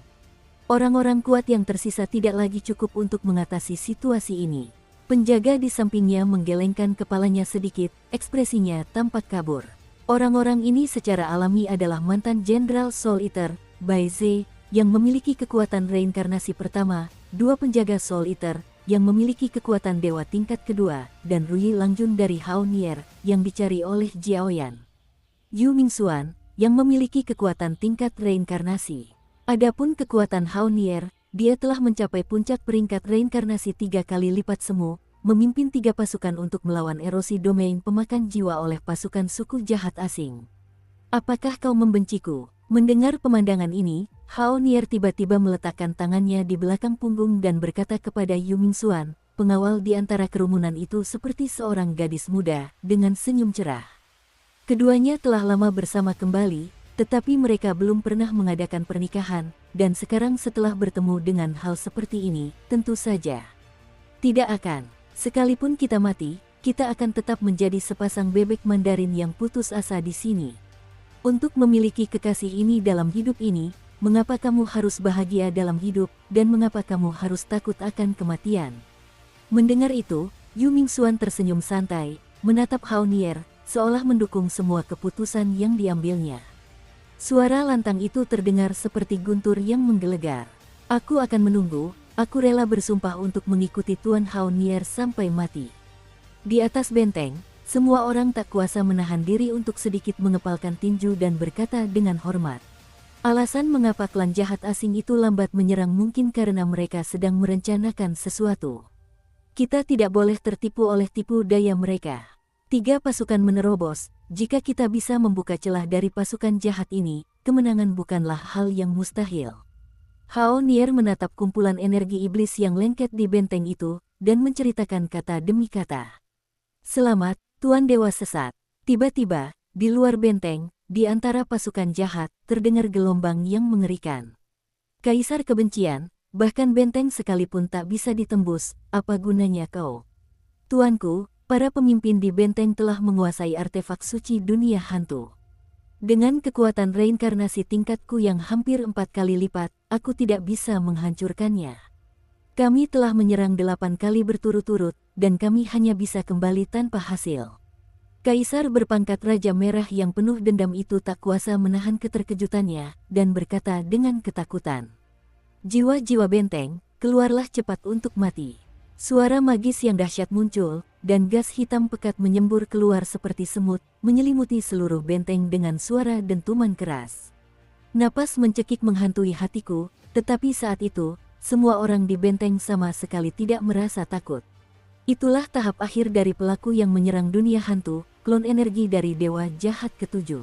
A: Orang-orang kuat yang tersisa tidak lagi cukup untuk mengatasi situasi ini. Penjaga di sampingnya menggelengkan kepalanya sedikit, ekspresinya tampak kabur. Orang-orang ini secara alami adalah mantan Jenderal Soul Eater, Bai Ze, yang memiliki kekuatan reinkarnasi pertama, 2 penjaga Soul Eater, yang memiliki kekuatan dewa tingkat kedua, dan Rui Langjun dari Hao Nier, yang dicari oleh Jiaoyan. Yu Mingxuan, yang memiliki kekuatan tingkat reinkarnasi. Adapun kekuatan Hao Nier, dia telah mencapai puncak peringkat reinkarnasi 3 kali lipat semu, memimpin 3 pasukan untuk melawan erosi domain pemakan jiwa oleh pasukan suku jahat asing. Apakah kau membenciku? Mendengar pemandangan ini, Hao Nier tiba-tiba meletakkan tangannya di belakang punggung dan berkata kepada Yu Mingxuan, pengawal di antara kerumunan itu seperti seorang gadis muda, dengan senyum cerah. Keduanya telah lama bersama kembali, tetapi mereka belum pernah mengadakan pernikahan, dan sekarang setelah bertemu dengan hal seperti ini, tentu saja. Tidak akan. Sekalipun kita mati, kita akan tetap menjadi sepasang bebek Mandarin yang putus asa di sini. Untuk memiliki kekasih ini dalam hidup ini, mengapa kamu harus bahagia dalam hidup, dan mengapa kamu harus takut akan kematian? Mendengar itu, Yu Mingxuan tersenyum santai, menatap Hao Nier, seolah mendukung semua keputusan yang diambilnya. Suara lantang itu terdengar seperti guntur yang menggelegar. Aku akan menunggu, aku rela bersumpah untuk mengikuti Tuan Hao Nier sampai mati. Di atas benteng, semua orang tak kuasa menahan diri untuk sedikit mengepalkan tinju dan berkata dengan hormat. Alasan mengapa klan jahat asing itu lambat menyerang mungkin karena mereka sedang merencanakan sesuatu. Kita tidak boleh tertipu oleh tipu daya mereka. 3 pasukan menerobos, jika kita bisa membuka celah dari pasukan jahat ini, kemenangan bukanlah hal yang mustahil. Hao Nier menatap kumpulan energi iblis yang lengket di benteng itu, dan menceritakan kata demi kata. Selamat, Tuan Dewa Sesat. Tiba-tiba, di luar benteng, di antara pasukan jahat, terdengar gelombang yang mengerikan. Kaisar kebencian, bahkan benteng sekalipun tak bisa ditembus, apa gunanya kau? Tuanku, para pemimpin di benteng telah menguasai artefak suci dunia hantu. Dengan kekuatan reinkarnasi tingkatku yang hampir 4 kali lipat, aku tidak bisa menghancurkannya. Kami telah menyerang 8 kali berturut-turut, dan kami hanya bisa kembali tanpa hasil. Kaisar berpangkat Raja Merah yang penuh dendam itu tak kuasa menahan keterkejutannya, dan berkata dengan ketakutan. Jiwa-jiwa benteng, keluarlah cepat untuk mati. Suara magis yang dahsyat muncul, dan gas hitam pekat menyembur keluar seperti semut, menyelimuti seluruh benteng dengan suara dentuman keras. Napas mencekik menghantui hatiku, tetapi saat itu, semua orang di benteng sama sekali tidak merasa takut. Itulah tahap akhir dari pelaku yang menyerang dunia hantu, klon energi dari dewa jahat ketujuh.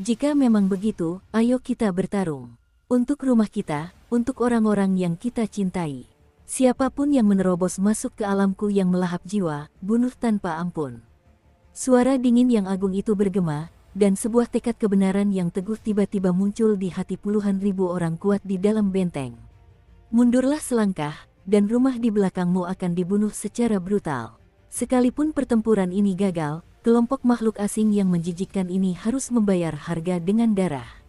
A: Jika memang begitu, ayo kita bertarung. Untuk rumah kita, untuk orang-orang yang kita cintai. Siapapun yang menerobos masuk ke alamku yang melahap jiwa, bunuh tanpa ampun. Suara dingin yang agung itu bergema, dan sebuah tekad kebenaran yang teguh tiba-tiba muncul di hati puluhan ribu orang kuat di dalam benteng. Mundurlah selangkah, dan rumah di belakangmu akan dibunuh secara brutal. Sekalipun pertempuran ini gagal, kelompok makhluk asing yang menjijikkan ini harus membayar harga dengan darah.